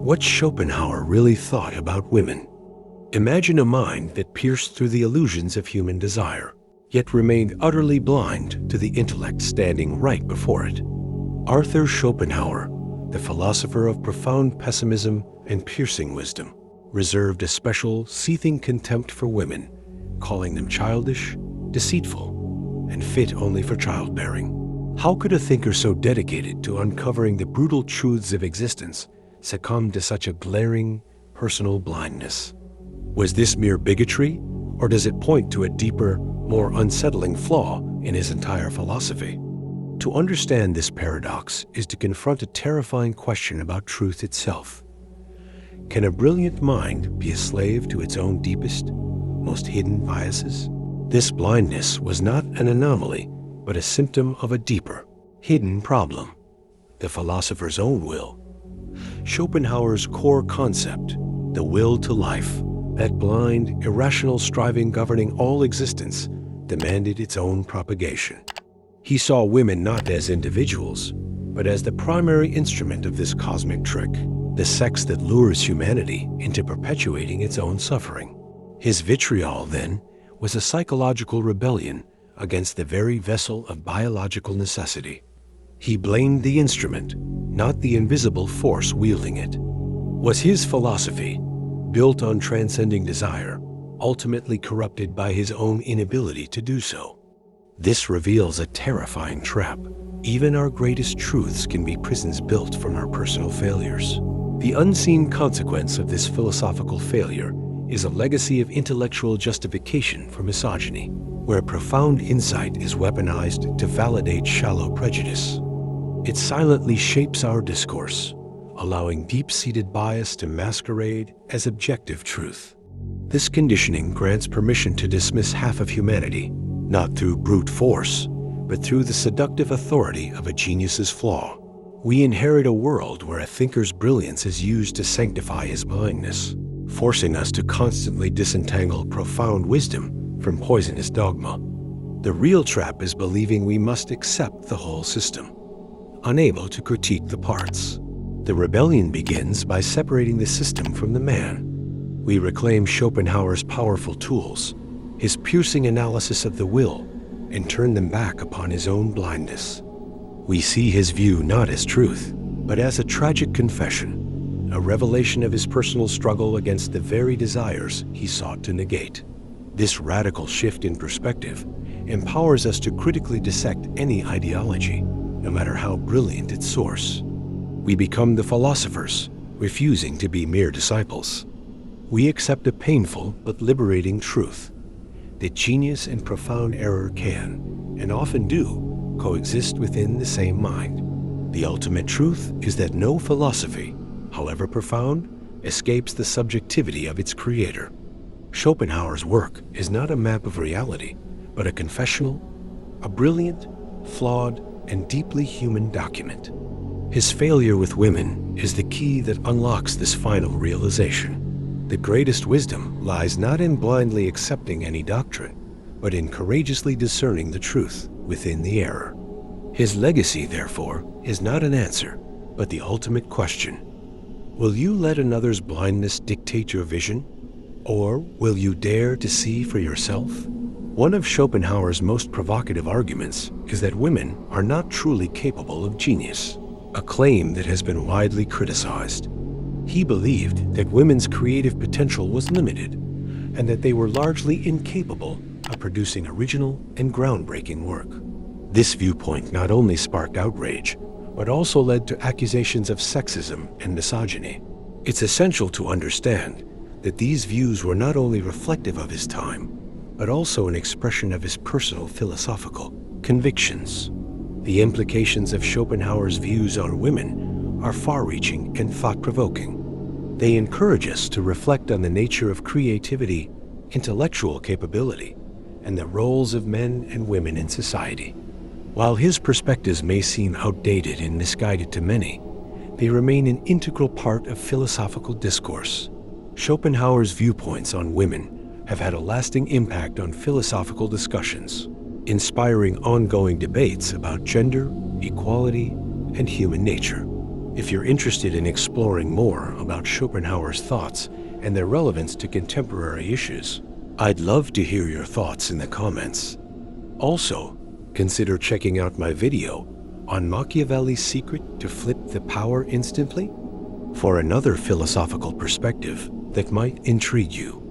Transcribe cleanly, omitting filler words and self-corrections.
what Schopenhauer really thought about women. Imagine a mind that pierced through the illusions of human desire, yet remained utterly blind to the intellect standing right before it. Arthur Schopenhauer, the philosopher of profound pessimism and piercing wisdom, reserved a special, seething contempt for women, calling them childish, deceitful, and fit only for childbearing. How could a thinker so dedicated to uncovering the brutal truths of existence succumb to such a glaring, personal blindness? Was this mere bigotry, or does it point to a deeper, more unsettling flaw in his entire philosophy? To understand this paradox is to confront a terrifying question about truth itself. Can a brilliant mind be a slave to its own deepest, most hidden biases? This blindness was not an anomaly, but a symptom of a deeper, hidden problem, the philosopher's own will. Schopenhauer's core concept, the will to life, that blind, irrational striving governing all existence, demanded its own propagation. He saw women not as individuals, but as the primary instrument of this cosmic trick, the sex that lures humanity into perpetuating its own suffering. His vitriol, then, was a psychological rebellion against the very vessel of biological necessity. He blamed the instrument, not the invisible force wielding it. Was his philosophy, built on transcending desire, ultimately corrupted by his own inability to do so? This reveals a terrifying trap. Even our greatest truths can be prisons built from our personal failures. The unseen consequence of this philosophical failure is a legacy of intellectual justification for misogyny, where profound insight is weaponized to validate shallow prejudice. It silently shapes our discourse, allowing deep-seated bias to masquerade as objective truth. This conditioning grants permission to dismiss half of humanity, not through brute force, but through the seductive authority of a genius's flaw. We inherit a world where a thinker's brilliance is used to sanctify his blindness, forcing us to constantly disentangle profound wisdom from poisonous dogma. The real trap is believing we must accept the whole system, unable to critique the parts. The rebellion begins by separating the system from the man. We reclaim Schopenhauer's powerful tools, his piercing analysis of the will, and turn them back upon his own blindness. We see his view not as truth, but as a tragic confession, a revelation of his personal struggle against the very desires he sought to negate. This radical shift in perspective empowers us to critically dissect any ideology, no matter how brilliant its source. We become the philosophers, refusing to be mere disciples. We accept a painful but liberating truth, that genius and profound error can, and often do, coexist within the same mind. The ultimate truth is that no philosophy, however profound, escapes the subjectivity of its creator. Schopenhauer's work is not a map of reality, but a confessional, a brilliant, flawed, and deeply human document. His failure with women is the key that unlocks this final realization. The greatest wisdom lies not in blindly accepting any doctrine, but in courageously discerning the truth within the error. His legacy, therefore, is not an answer, but the ultimate question. Will you let another's blindness dictate your vision? Or will you dare to see for yourself? One of Schopenhauer's most provocative arguments is that women are not truly capable of genius, a claim that has been widely criticized. He believed that women's creative potential was limited, and that they were largely incapable of producing original and groundbreaking work. This viewpoint not only sparked outrage, but also led to accusations of sexism and misogyny. It's essential to understand that these views were not only reflective of his time, but also an expression of his personal philosophical convictions. The implications of Schopenhauer's views on women are far-reaching and thought-provoking. They encourage us to reflect on the nature of creativity, intellectual capability, and the roles of men and women in society. While his perspectives may seem outdated and misguided to many, they remain an integral part of philosophical discourse. Schopenhauer's viewpoints on women have had a lasting impact on philosophical discussions, inspiring ongoing debates about gender, equality, and human nature. If you're interested in exploring more about Schopenhauer's thoughts and their relevance to contemporary issues, I'd love to hear your thoughts in the comments. Also, consider checking out my video on Machiavelli's secret to flip the power instantly for another philosophical perspective that might intrigue you.